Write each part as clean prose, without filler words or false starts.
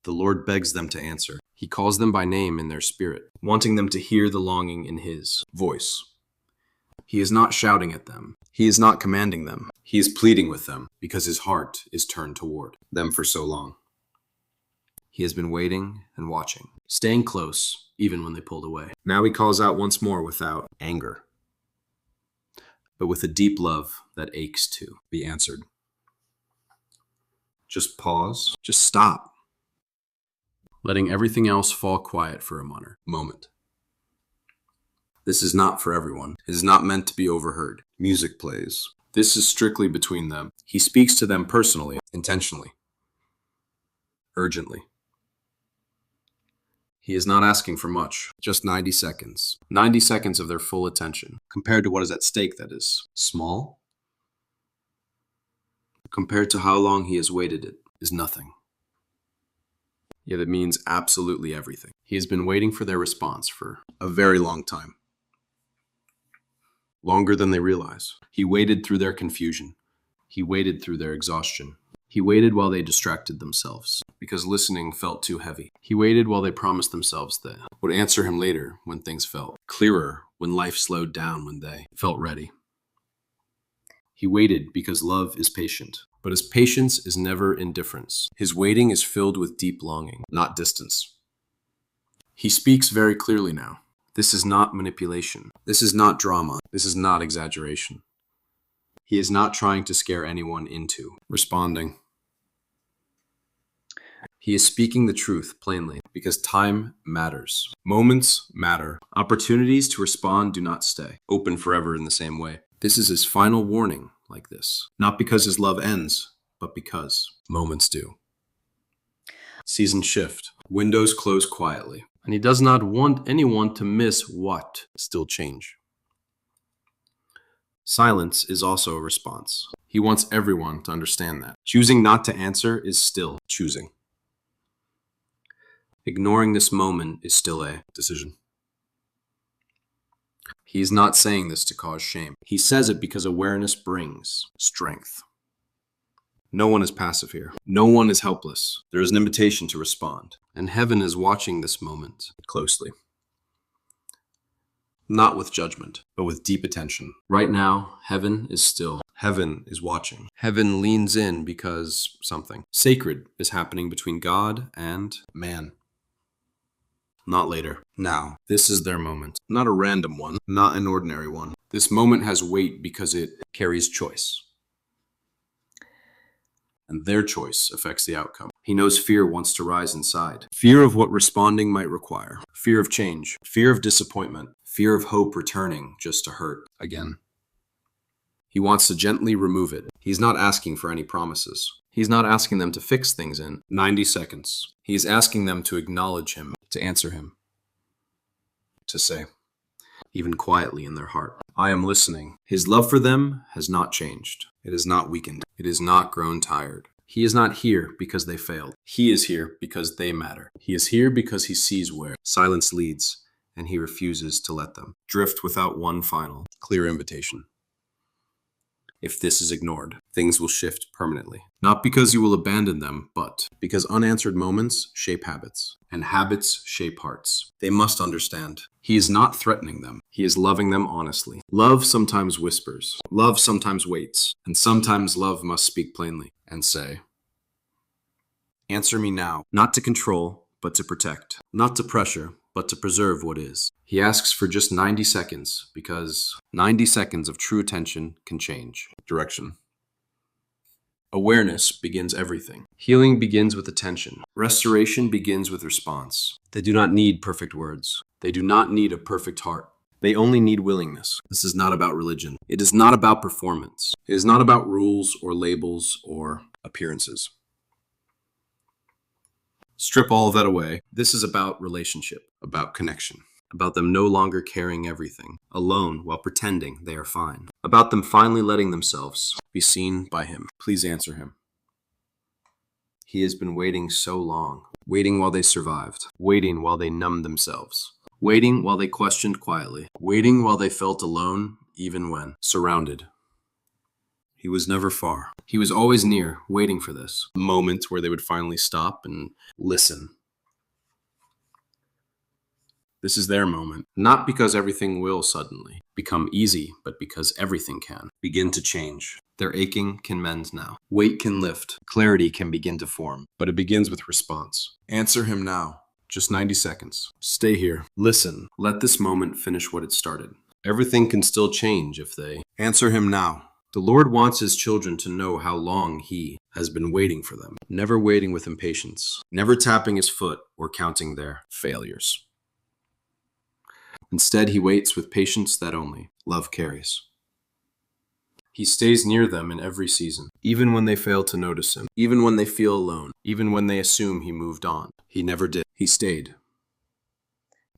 The Lord begs them to answer. He calls them by name in their spirit, wanting them to hear the longing in His voice. He is not shouting at them. He is not commanding them. He is pleading with them because His heart is turned toward them for so long. He has been waiting and watching, staying close even when they pulled away. Now He calls out once more without anger, but with a deep love that aches to be answered. Just pause. Just stop. Letting everything else fall quiet for a moment. This is not for everyone. It is not meant to be overheard. Music plays. This is strictly between them. He speaks to them personally, intentionally, urgently. He is not asking for much, just 90 seconds. 90 seconds of their full attention. Compared to what is at stake, that is small. Compared to how long He has waited, it is nothing. Yet it means absolutely everything. He has been waiting for their response for a very long time. Longer than they realize. He waited through their confusion. He waited through their exhaustion. He waited while they distracted themselves, because listening felt too heavy. He waited while they promised themselves they would answer Him later when things felt clearer, when life slowed down, when they felt ready. He waited because love is patient, but His patience is never indifference. His waiting is filled with deep longing, not distance. He speaks very clearly now. This is not manipulation. This is not drama. This is not exaggeration. He is not trying to scare anyone into responding. He is speaking the truth plainly because time matters. Moments matter. Opportunities to respond do not stay open forever in the same way. This is His final warning like this. Not because His love ends, but because moments do. Seasons shift. Windows close quietly. And He does not want anyone to miss what still change. Silence is also a response. He wants everyone to understand that. Choosing not to answer is still choosing. Ignoring this moment is still a decision. He is not saying this to cause shame. He says it because awareness brings strength. No one is passive here. No one is helpless. There is an invitation to respond. And heaven is watching this moment closely. Not with judgment, but with deep attention. Right now, heaven is still. Heaven is watching. Heaven leans in because something sacred is happening between God and man. Not later. Now. This is their moment. Not a random one. Not an ordinary one. This moment has weight because it carries choice. And their choice affects the outcome. He knows fear wants to rise inside. Fear of what responding might require. Fear of change. Fear of disappointment. Fear of hope returning just to hurt again. He wants to gently remove it. He's not asking for any promises. He's not asking them to fix things in 90 seconds. He's asking them to acknowledge Him, to answer Him, to say, even quietly in their heart, I am listening. His love for them has not changed. It has not weakened. It has not grown tired. He is not here because they failed. He is here because they matter. He is here because He sees where silence leads, and He refuses to let them drift without one final, clear invitation. If this is ignored, things will shift permanently. Not because you will abandon them, but because unanswered moments shape habits, and habits shape hearts. They must understand. He is not threatening them. He is loving them honestly. Love sometimes whispers. Love sometimes waits. And sometimes love must speak plainly and say, answer me now, not to control, but to protect. Not to pressure, but to preserve what is. He asks for just 90 seconds because 90 seconds of true attention can change direction. Awareness begins everything. Healing begins with attention. Restoration begins with response. They do not need perfect words. They do not need a perfect heart. They only need willingness. This is not about religion. It is not about performance. It is not about rules or labels or appearances. Strip all of that away. This is about relationship, about connection, about them no longer carrying everything, alone while pretending they are fine, about them finally letting themselves be seen by Him. Please answer Him. He has been waiting so long, waiting while they survived, waiting while they numbed themselves, waiting while they questioned quietly, waiting while they felt alone even when surrounded. He was never far. He was always near, waiting for this moment where they would finally stop and listen. This is their moment. Not because everything will suddenly become easy, but because everything can begin to change. Their aching can mend now. Weight can lift. Clarity can begin to form. But it begins with response. Answer him now. Just 90 seconds. Stay here. Listen. Let this moment finish what it started. Everything can still change if they answer him now. The Lord wants his children to know how long he has been waiting for them. Never waiting with impatience. Never tapping his foot or counting their failures. Instead, he waits with patience that only love carries. He stays near them in every season, even when they fail to notice him, even when they feel alone, even when they assume he moved on. He never did. He stayed.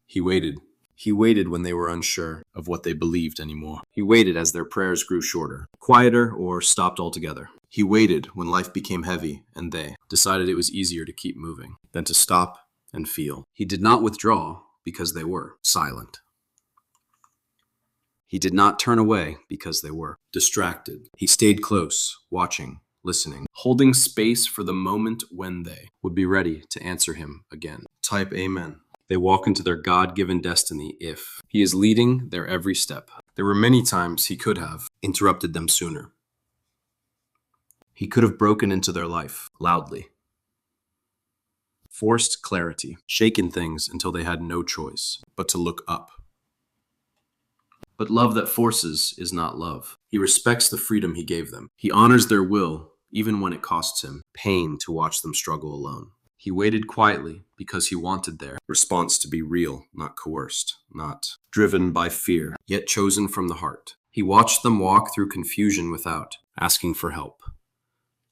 He waited. He waited when they were unsure of what they believed anymore. He waited as their prayers grew shorter, quieter, or stopped altogether. He waited when life became heavy and they decided it was easier to keep moving than to stop and feel. He did not withdraw because they were silent. He did not turn away because they were distracted. He stayed close, watching, listening, holding space for the moment when they would be ready to answer him again. Type Amen. They walk into their God-given destiny if he is leading their every step. There were many times he could have interrupted them sooner. He could have broken into their life loudly, forced clarity, shaken things until they had no choice but to look up. But love that forces is not love. He respects the freedom he gave them. He honors their will, even when it costs him pain to watch them struggle alone. He waited quietly because he wanted their response to be real, not coerced, not driven by fear, yet chosen from the heart. He watched them walk through confusion without asking for help.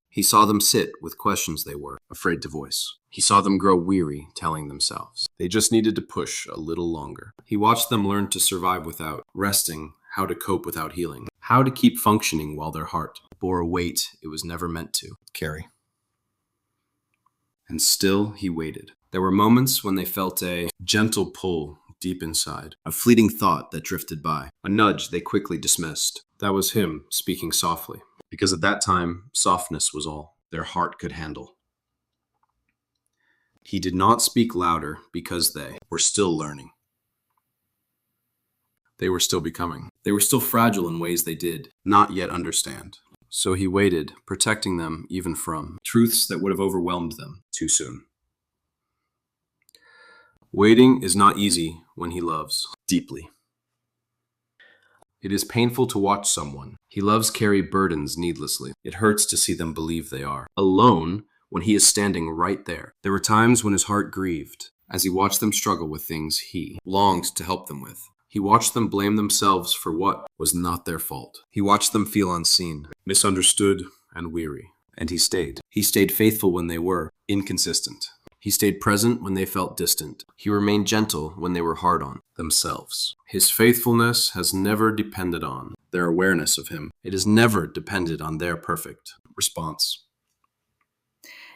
He saw them sit with questions they were afraid to voice. He saw them grow weary, telling themselves they just needed to push a little longer. He watched them learn to survive without resting, how to cope without healing, how to keep functioning while their heart bore a weight it was never meant to carry. And still he waited. There were moments when they felt a gentle pull deep inside, a fleeting thought that drifted by, a nudge they quickly dismissed. That was him speaking softly, because at that time, softness was all their heart could handle. He did not speak louder because they were still learning. They were still becoming. They were still fragile in ways they did not yet understand. So he waited, protecting them even from truths that would have overwhelmed them too soon. Waiting is not easy when he loves deeply. It is painful to watch someone he loves carry burdens needlessly. It hurts to see them believe they are alone when he is standing right there. There were times when his heart grieved as he watched them struggle with things he longed to help them with. He watched them blame themselves for what was not their fault. He watched them feel unseen, misunderstood, and weary. And he stayed. He stayed faithful when they were inconsistent. He stayed present when they felt distant. He remained gentle when they were hard on themselves. His faithfulness has never depended on their awareness of him. It has never depended on their perfect response.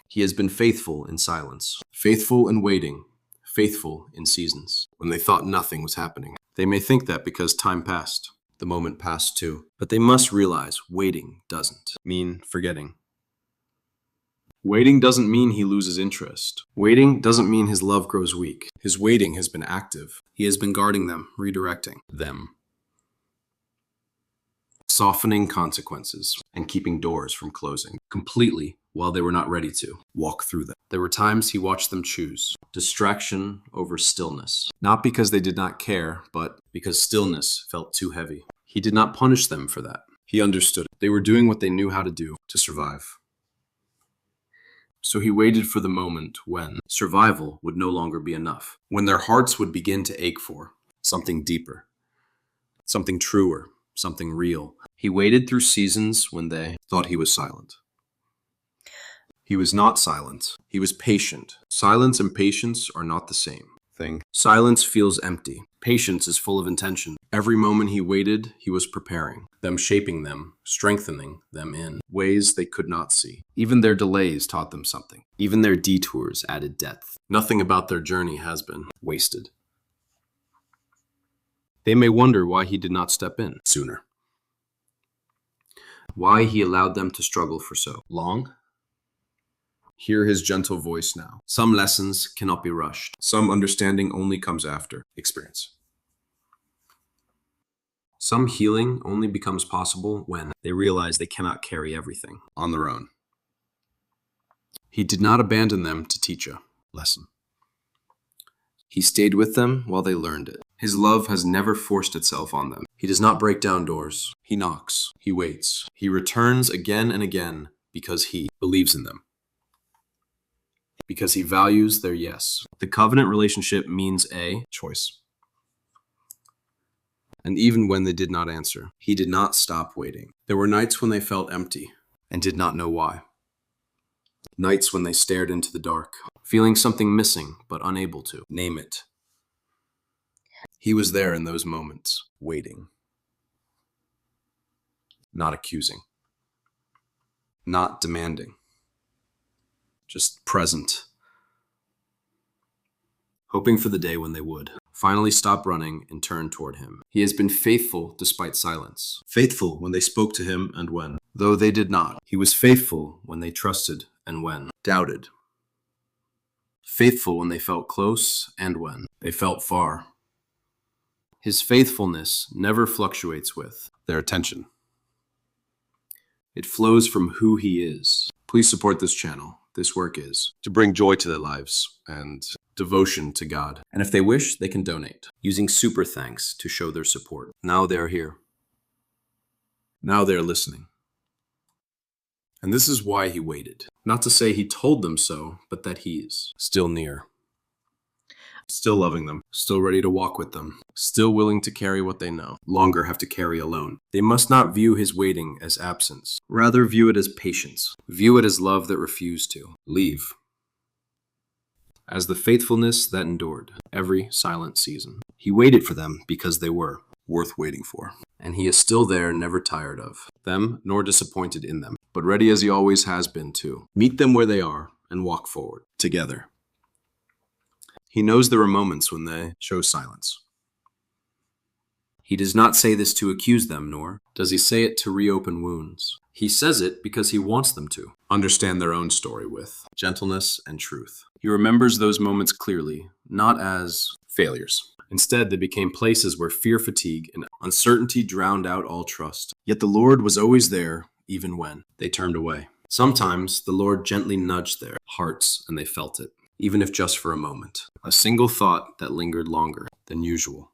He has been faithful in silence, faithful in waiting, faithful in seasons, when they thought nothing was happening. They may think that because time passed, the moment passed too. But they must realize waiting doesn't mean forgetting. Waiting doesn't mean he loses interest. Waiting doesn't mean his love grows weak. His waiting has been active. He has been guarding them, redirecting them, softening consequences, and keeping doors from closing completely while they were not ready to walk through them. There were times he watched them choose distraction over stillness, not because they did not care, but because stillness felt too heavy. He did not punish them for that. He understood it. They were doing what they knew how to do to survive. So he waited for the moment when survival would no longer be enough, when their hearts would begin to ache for something deeper, something truer, something real. He waited through seasons when they thought he was silent. He was not silent. He was patient. Silence and patience are not the same thing. Silence feels empty. Patience is full of intention. Every moment he waited, he was preparing them, shaping them, strengthening them in ways they could not see. Even their delays taught them something. Even their detours added depth. Nothing about their journey has been wasted. They may wonder why he did not step in sooner. why he allowed them to struggle for so long. Hear his gentle voice now. Some lessons cannot be rushed. Some understanding only comes after experience. Some healing only becomes possible when they realize they cannot carry everything on their own. He did not abandon them to teach a lesson. He stayed with them while they learned it. His love has never forced itself on them. He does not break down doors. He knocks. He waits. He returns again and again because he believes in them. Because he values their yes. The covenant relationship means a choice. And even when they did not answer, he did not stop waiting. There were nights when they felt empty and did not know why. Nights when they stared into the dark, feeling something missing but unable to name it. He was there in those moments, waiting. Not accusing. Not demanding. Just present. Hoping for the day when they would finally stop running and turn toward him. He has been faithful despite silence. Faithful when they spoke to him and when, though they did not. He was faithful when they trusted and when doubted. Faithful when they felt close and when they felt far. His faithfulness never fluctuates with their attention. It flows from who he is. Please support this channel. This work is to bring joy to their lives and devotion to God. And if they wish, they can donate using super thanks to show their support. Now they're here. Now they're listening. And this is why he waited. Not to say he told them so, but that he is still near. Still loving them, still ready to walk with them, still willing to carry what they no longer have to carry alone. They must not view his waiting as absence. Rather view it as patience. View it as love that refused to leave. As the faithfulness that endured every silent season. He waited for them because they were worth waiting for. And he is still there, never tired of them, nor disappointed in them, but ready as he always has been to meet them where they are and walk forward together. He knows there are moments when they show silence. He does not say this to accuse them, nor does he say it to reopen wounds. He says it because he wants them to understand their own story with gentleness and truth. He remembers those moments clearly, not as failures. Instead, they became places where fear, fatigue, and uncertainty drowned out all trust. Yet the Lord was always there, even when they turned away. Sometimes the Lord gently nudged their hearts, and they felt it, even if just for a moment. A single thought that lingered longer than usual.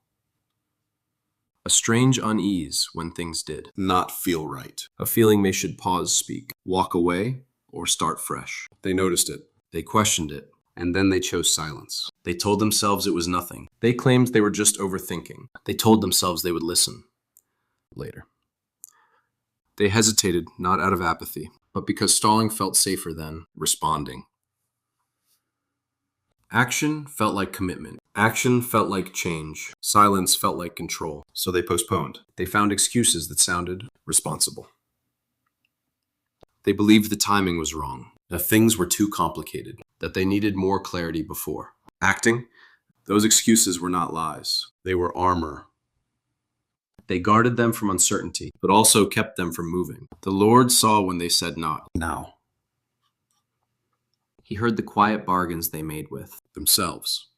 A strange unease when things did not feel right. A feeling they should pause, speak, walk away, or start fresh. They noticed it. They questioned it. And then they chose silence. They told themselves it was nothing. They claimed they were just overthinking. They told themselves they would listen later. They hesitated not out of apathy, but because stalling felt safer than responding. Action felt like commitment. Action felt like change. Silence felt like control. So they postponed. They found excuses that sounded responsible. They believed the timing was wrong, that things were too complicated, that they needed more clarity before acting. Those excuses were not lies. They were armor. They guarded them from uncertainty, but also kept them from moving. The Lord saw when they said not now. He heard the quiet bargains they made with themselves.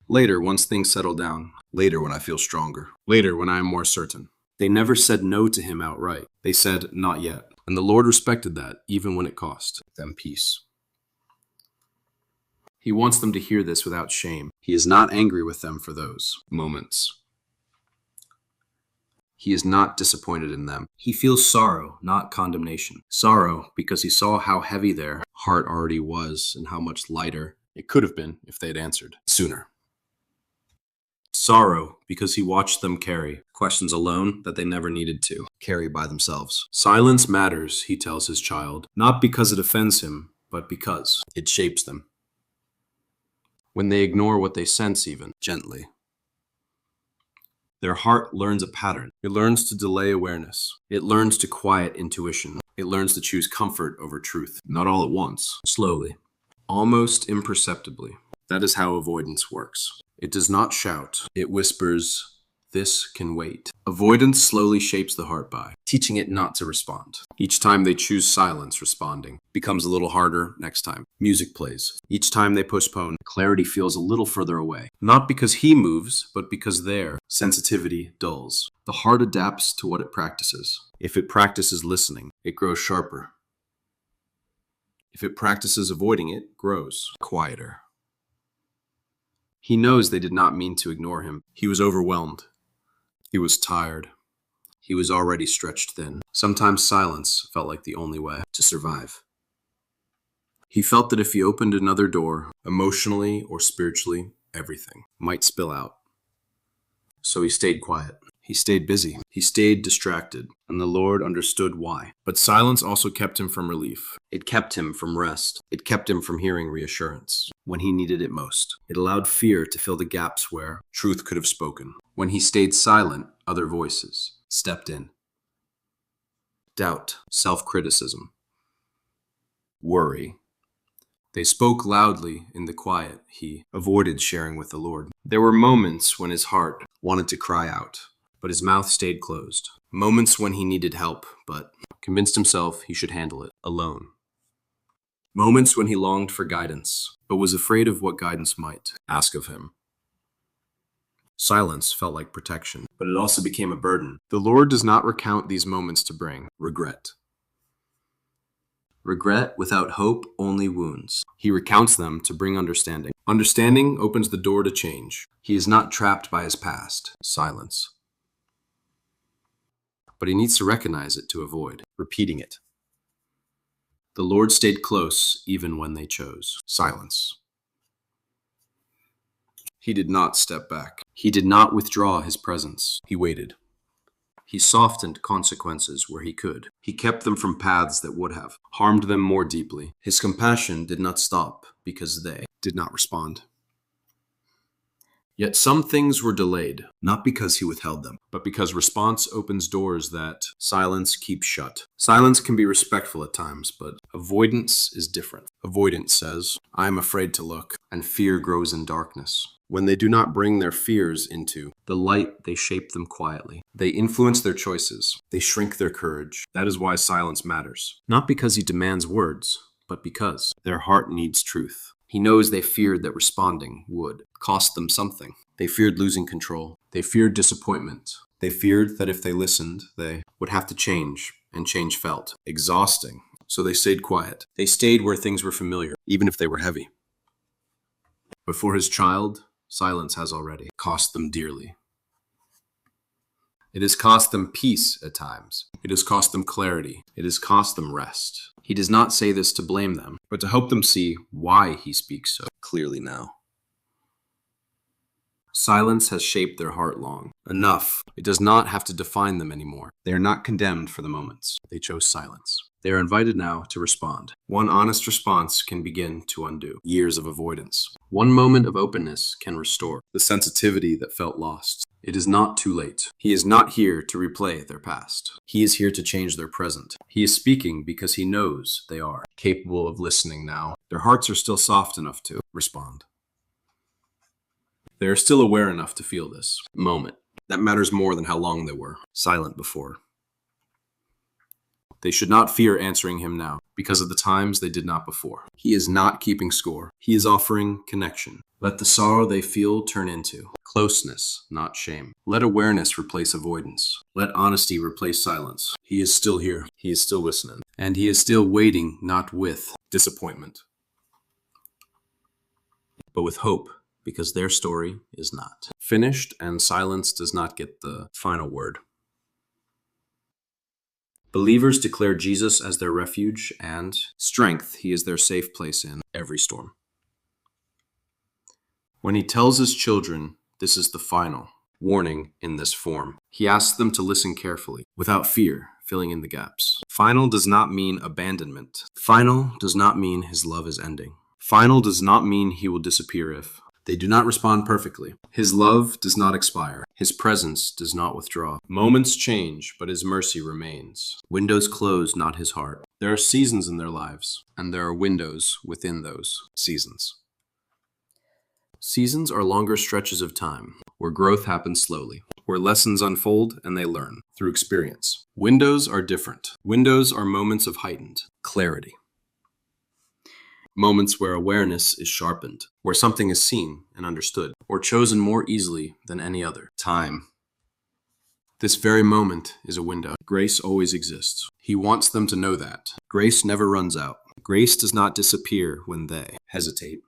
Later, once things settle down. Later, when I feel stronger. Later, when I am more certain. They never said no to him outright. They said, not yet. And the Lord respected that, even when it cost them peace. He wants them to hear this without shame. He is not angry with them for those moments. He is not disappointed in them. He feels sorrow, not condemnation. Sorrow because he saw how heavy their heart already was and how much lighter it could have been if they had answered sooner. Sorrow because he watched them carry questions alone that they never needed to carry by themselves. Silence matters, he tells his child, not because it offends him, but because it shapes them. When they ignore what they sense even, gently. Their heart learns a pattern. It learns to delay awareness. It learns to quiet intuition. It learns to choose comfort over truth. Not all at once, slowly, almost imperceptibly. That is how avoidance works. It does not shout. It whispers This can wait. Avoidance slowly shapes the heart by teaching it not to respond. Each time they choose silence, responding becomes a little harder next time. Music plays. Each time they postpone, clarity feels a little further away. Not because he moves, but because their sensitivity dulls. The heart adapts to what it practices. If it practices listening, it grows sharper. If it practices avoiding, it grows quieter. He knows they did not mean to ignore him. He was overwhelmed. He was tired. He was already stretched thin. Sometimes silence felt like the only way to survive. He felt that if he opened another door, emotionally or spiritually, everything might spill out. So he stayed quiet. He stayed busy. He stayed distracted, and the Lord understood why. But silence also kept him from relief. It kept him from rest. It kept him from hearing reassurance when he needed it most. It allowed fear to fill the gaps where truth could have spoken. When he stayed silent, other voices stepped in. Doubt, self-criticism, worry. They spoke loudly in the quiet he avoided sharing with the Lord. There were moments when his heart wanted to cry out, but his mouth stayed closed. Moments when he needed help, but convinced himself he should handle it alone. Moments when he longed for guidance, but was afraid of what guidance might ask of him. Silence felt like protection, but it also became a burden. The Lord does not recount these moments to bring regret. Regret without hope only wounds. He recounts them to bring understanding. Understanding opens the door to change. He is not trapped by his past. Silence. But he needs to recognize it to avoid repeating it. The Lord stayed close even when they chose silence. He did not step back. He did not withdraw his presence. He waited. He softened consequences where he could. He kept them from paths that would have harmed them more deeply. His compassion did not stop because they did not respond. Yet some things were delayed, not because he withheld them, but because response opens doors that silence keeps shut. Silence can be respectful at times, but avoidance is different. Avoidance says, I am afraid to look, and fear grows in darkness. When they do not bring their fears into the light, they shape them quietly. They influence their choices. They shrink their courage. That is why silence matters. Not because he demands words, but because their heart needs truth. He knows they feared that responding would cost them something. They feared losing control. They feared disappointment. They feared that if they listened, they would have to change, and change felt exhausting. So they stayed quiet. They stayed where things were familiar, even if they were heavy. But for his child, silence has already cost them dearly. It has cost them peace at times. It has cost them clarity. It has cost them rest. He does not say this to blame them, but to help them see why he speaks so clearly now. Silence has shaped their heart long. Enough. It does not have to define them anymore. They are not condemned for the moments. They chose silence. They are invited now to respond. One honest response can begin to undo years of avoidance. One moment of openness can restore the sensitivity that felt lost. It is not too late. He is not here to replay their past. He is here to change their present. He is speaking because he knows they are capable of listening now. Their hearts are still soft enough to respond. They are still aware enough to feel this moment. That matters more than how long they were silent before. They should not fear answering him now, because of the times they did not before. He is not keeping score. He is offering connection. Let the sorrow they feel turn into closeness, not shame. Let awareness replace avoidance. Let honesty replace silence. He is still here. He is still listening. And he is still waiting, not with disappointment, but with hope, because their story is not finished, and silence does not get the final word. Believers declare Jesus as their refuge and strength. He is their safe place in every storm. When he tells his children this is the final warning in this form, he asks them to listen carefully, without fear, filling in the gaps. Final does not mean abandonment. Final does not mean his love is ending. Final does not mean he will disappear if they do not respond perfectly. His love does not expire. His presence does not withdraw. Moments change, but his mercy remains. Windows close, not his heart. There are seasons in their lives, and there are windows within those seasons. Seasons are longer stretches of time, where growth happens slowly. where lessons unfold and they learn through experience. Windows are different. Windows are moments of heightened clarity. Moments where awareness is sharpened, where something is seen and understood, or chosen more easily than any other. Time. This very moment is a window. Grace always exists. He wants them to know that. Grace never runs out. Grace does not disappear when they hesitate.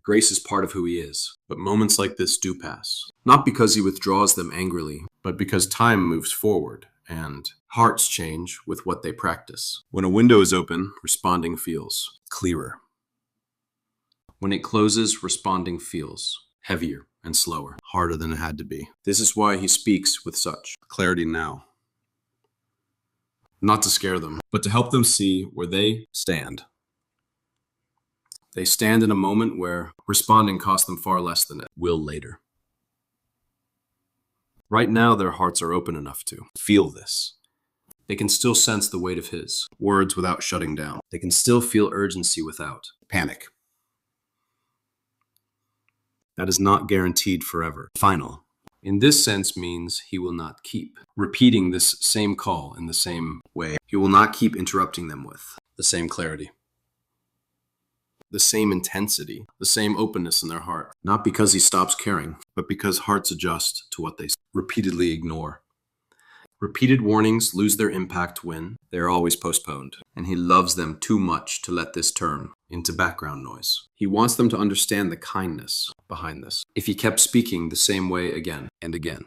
Grace is part of who he is, but moments like this do pass. Not because he withdraws them angrily, but because time moves forward and hearts change with what they practice. When a window is open, responding feels clearer. When it closes, responding feels heavier and slower, harder than it had to be. This is why he speaks with such clarity now. Not to scare them, but to help them see where they stand. They stand in a moment where responding costs them far less than it will later. Right now, their hearts are open enough to feel this. They can still sense the weight of his words without shutting down. They can still feel urgency without panic. That is not guaranteed forever. Final. In this sense means he will not keep repeating this same call in the same way. He will not keep interrupting them with the same clarity, the same intensity, the same openness in their heart. Not because he stops caring, but because hearts adjust to what they repeatedly ignore. Repeated warnings lose their impact when they are always postponed, and he loves them too much to let this turn into background noise. He wants them to understand the kindness behind this. If he kept speaking the same way again and again,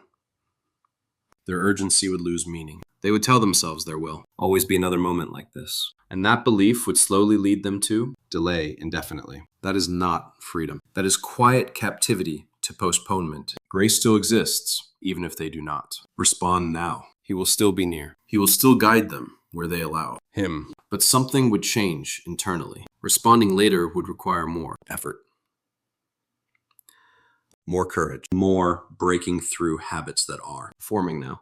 their urgency would lose meaning. They would tell themselves there will always be another moment like this, and that belief would slowly lead them to delay indefinitely. That is not freedom. That is quiet captivity to postponement. Grace still exists, even if they do not respond now. He will still be near. He will still guide them where they allow him. But something would change internally. Responding later would require more effort, more courage, more breaking through habits that are forming now.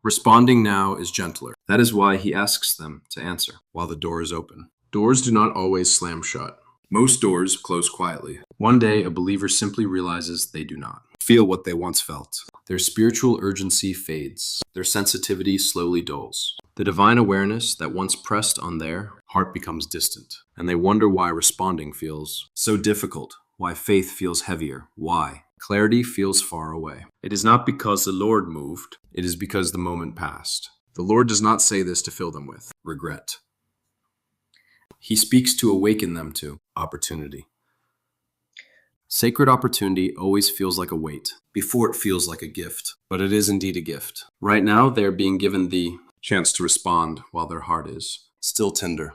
Responding now is gentler. That is why he asks them to answer while the door is open. Doors do not always slam shut. Most doors close quietly. One day, a believer simply realizes they do not feel what they once felt. Their spiritual urgency fades. Their sensitivity slowly dulls. The divine awareness that once pressed on their heart becomes distant, and they wonder why responding feels so difficult, why faith feels heavier, why clarity feels far away. It is not because the Lord moved, it is because the moment passed. The Lord does not say this to fill them with regret. He speaks to awaken them to opportunity. Sacred opportunity always feels like a weight before it feels like a gift, but it is indeed a gift. Right now, they are being given the chance to respond while their heart is still tender,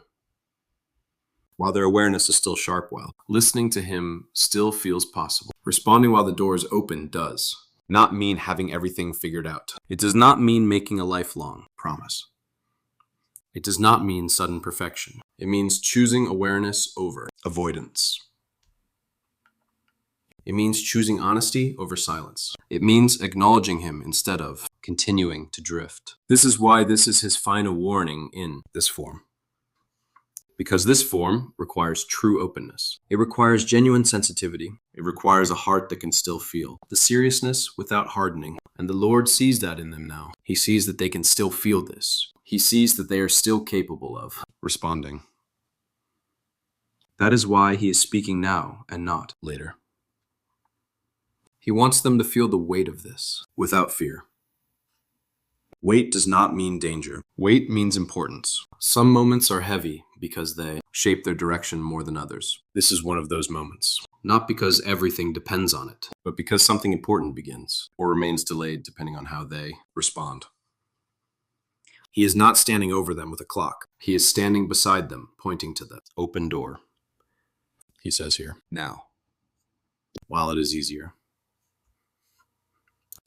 while their awareness is still sharp, while listening to him still feels possible. Responding while the door is open does not mean having everything figured out. It does not mean making a lifelong promise. It does not mean sudden perfection. It means choosing awareness over avoidance. It means choosing honesty over silence. It means acknowledging him instead of continuing to drift. This is why this is his final warning in this form. Because this form requires true openness. It requires genuine sensitivity. It requires a heart that can still feel the seriousness without hardening. And the Lord sees that in them now. He sees that they can still feel this. He sees that they are still capable of responding. That is why he is speaking now and not later. He wants them to feel the weight of this without fear. Weight does not mean danger. Weight means importance. Some moments are heavy because they shape their direction more than others. This is one of those moments. Not because everything depends on it, but because something important begins or remains delayed depending on how they respond. He is not standing over them with a clock. He is standing beside them, pointing to the open door. He says here, now, while it is easier.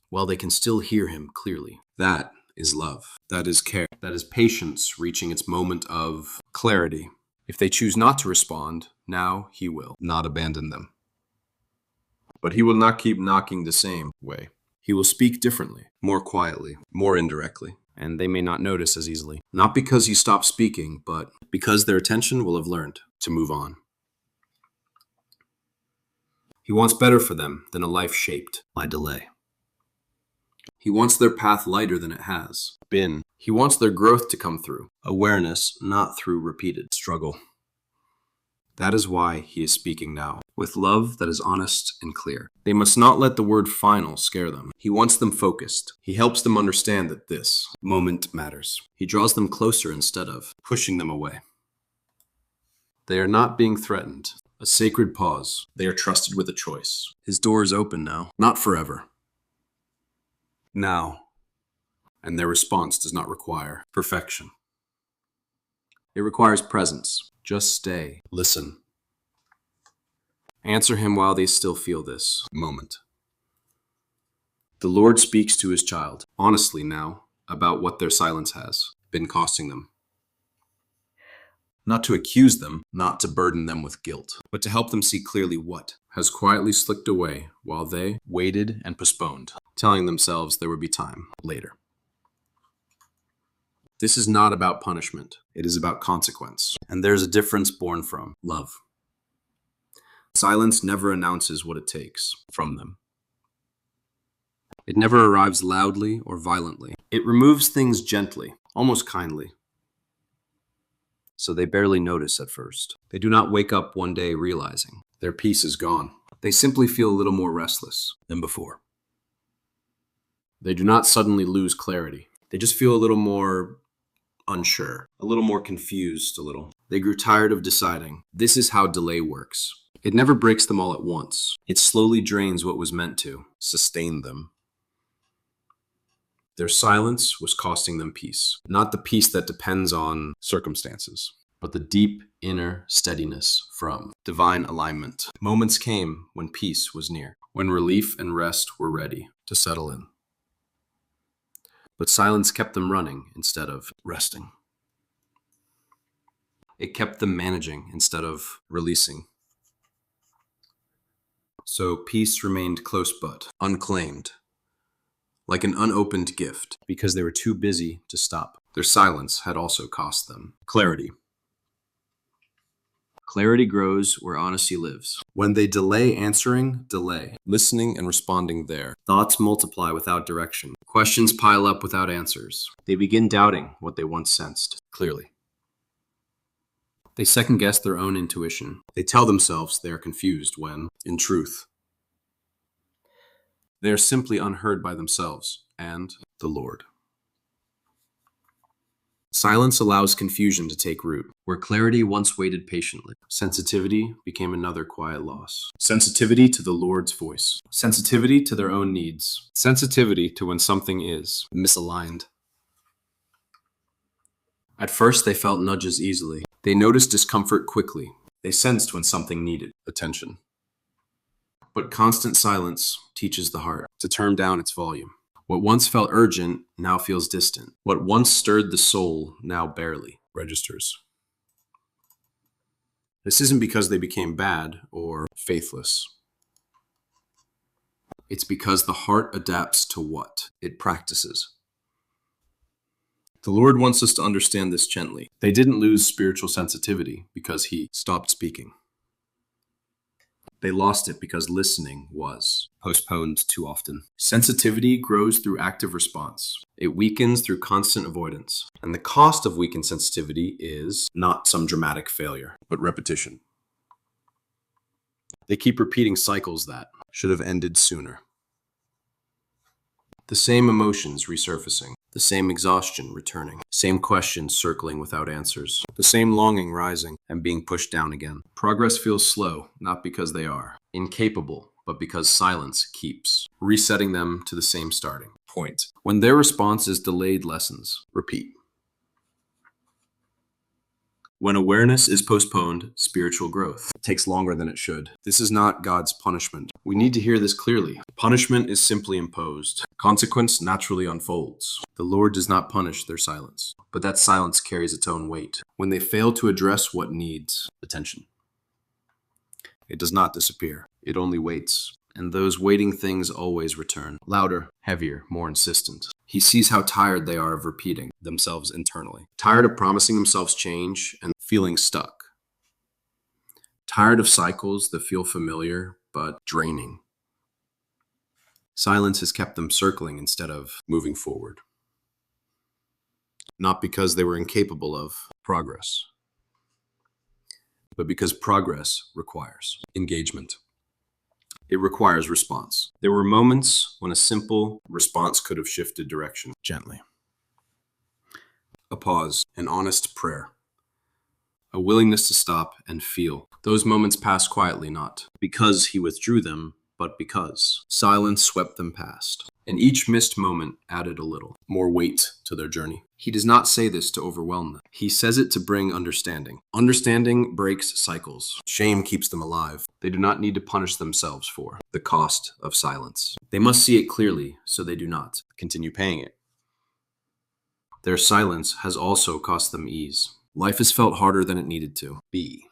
While they can still hear him clearly. That is love. That is care. That is patience reaching its moment of clarity. If they choose not to respond, now he will not abandon them. But he will not keep knocking the same way. He will speak differently, more quietly, more indirectly, and they may not notice as easily. Not because he stopped speaking, but because their attention will have learned to move on. He wants better for them than a life shaped by delay. He wants their path lighter than it has been. He wants their growth to come through awareness, not through repeated struggle. That is why he is speaking now, with love that is honest and clear. They must not let the word final scare them. He wants them focused. He helps them understand that this moment matters. He draws them closer instead of pushing them away. They are not being threatened. A sacred pause. They are trusted with a choice. His door is open now, not forever. Now. And their response does not require perfection. It requires presence. Just stay. Listen. Answer him while they still feel this moment. The Lord speaks to his child, honestly now, about what their silence has been costing them. Not to accuse them, not to burden them with guilt, but to help them see clearly what has quietly slipped away while they waited and postponed, telling themselves there would be time later. This is not about punishment. It is about consequence. And there's a difference born from love. Silence never announces what it takes from them. It never arrives loudly or violently. It removes things gently, almost kindly. So they barely notice at first. They do not wake up one day realizing their peace is gone. They simply feel a little more restless than before. They do not suddenly lose clarity. They just feel a little more unsure, a little more confused, a little. They grew tired of deciding. This is how delay works. It never breaks them all at once. It slowly drains what was meant to sustain them. Their silence was costing them peace. Not the peace that depends on circumstances, but the deep inner steadiness from divine alignment. Moments came when peace was near, when relief and rest were ready to settle in. But silence kept them running instead of resting. It kept them managing instead of releasing. So peace remained close but unclaimed, like an unopened gift, because they were too busy to stop. Their silence had also cost them clarity. Clarity grows where honesty lives. When they delay answering, delay. Listening and responding there. Thoughts multiply without direction. Questions pile up without answers. They begin doubting what they once sensed clearly. They second-guess their own intuition. They tell themselves they are confused when, in truth, they are simply unheard by themselves and the Lord. Silence allows confusion to take root. Where clarity once waited patiently, sensitivity became another quiet loss. Sensitivity to the Lord's voice. Sensitivity to their own needs. Sensitivity to when something is misaligned. At first, they felt nudges easily. They noticed discomfort quickly. They sensed when something needed attention. But constant silence teaches the heart to turn down its volume. What once felt urgent now feels distant. What once stirred the soul now barely registers. This isn't because they became bad or faithless. It's because the heart adapts to what it practices. The Lord wants us to understand this gently. They didn't lose spiritual sensitivity because He stopped speaking. They lost it because listening was postponed too often. Sensitivity grows through active response. It weakens through constant avoidance. And the cost of weakened sensitivity is not some dramatic failure, but repetition. They keep repeating cycles that should have ended sooner. The same emotions resurfacing, the same exhaustion returning, same questions circling without answers, the same longing rising and being pushed down again. Progress feels slow, not because they are incapable, but because silence keeps resetting them to the same starting point. When their response is delayed lessons, repeat. When awareness is postponed, spiritual growth takes longer than it should. This is not God's punishment. We need to hear this clearly. Punishment is simply imposed. Consequence naturally unfolds. The Lord does not punish their silence, but that silence carries its own weight. When they fail to address what needs attention, it does not disappear. It only waits. And those waiting things always return. Louder, heavier, more insistent. He sees how tired they are of repeating themselves internally. Tired of promising themselves change and feeling stuck. Tired of cycles that feel familiar but draining. Silence has kept them circling instead of moving forward. Not because they were incapable of progress, but because progress requires engagement. It requires response. There were moments when a simple response could have shifted direction gently. A pause, an honest prayer, a willingness to stop and feel. Those moments passed quietly, not because he withdrew them, but because silence swept them past. And each missed moment added a little more weight to their journey. He does not say this to overwhelm them. He says it to bring understanding. Understanding breaks cycles. Shame keeps them alive. They do not need to punish themselves for the cost of silence. They must see it clearly so they do not continue paying it. Their silence has also cost them ease. Life has felt harder than it needed to be.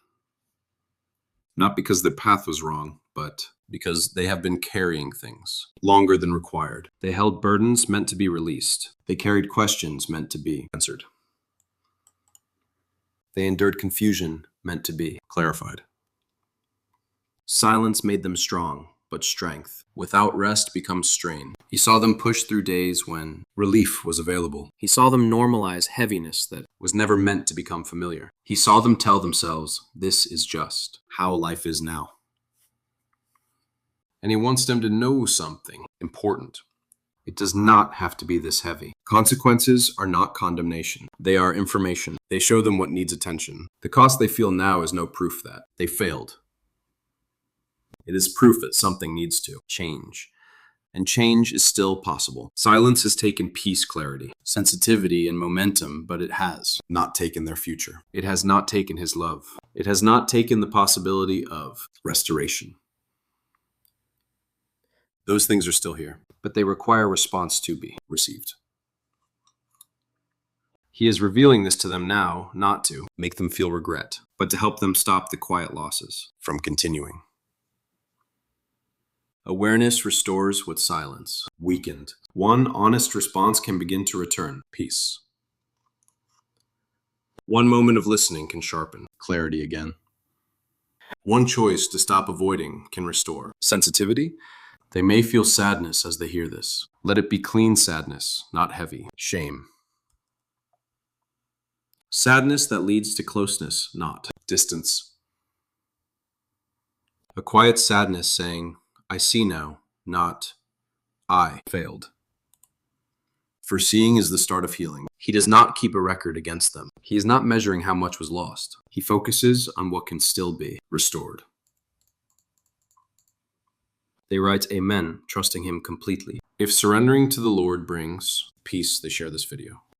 Not because the path was wrong, but because they have been carrying things longer than required. They held burdens meant to be released. They carried questions meant to be answered. They endured confusion meant to be clarified. Silence made them strong, but strength without rest becomes strain. He saw them push through days when relief was available. He saw them normalize heaviness that was never meant to become familiar. He saw them tell themselves, this is just how life is now. And he wants them to know something important. It does not have to be this heavy. Consequences are not condemnation. They are information. They show them what needs attention. The cost they feel now is no proof that they failed. It is proof that something needs to change. And change is still possible. Silence has taken peace, clarity, sensitivity, and momentum, but it has not taken their future. It has not taken his love. It has not taken the possibility of restoration. Those things are still here, but they require response to be received. He is revealing this to them now, not to make them feel regret, but to help them stop the quiet losses from continuing. Awareness restores what silence weakened. One honest response can begin to return peace. One moment of listening can sharpen clarity again. One choice to stop avoiding can restore sensitivity. They may feel sadness as they hear this. Let it be clean sadness, not heavy shame. Sadness that leads to closeness, not distance. A quiet sadness saying, I see now, not I failed. For seeing is the start of healing. He does not keep a record against them. He is not measuring how much was lost. He focuses on what can still be restored. They write Amen, trusting him completely. If surrendering to the Lord brings peace, they share this video.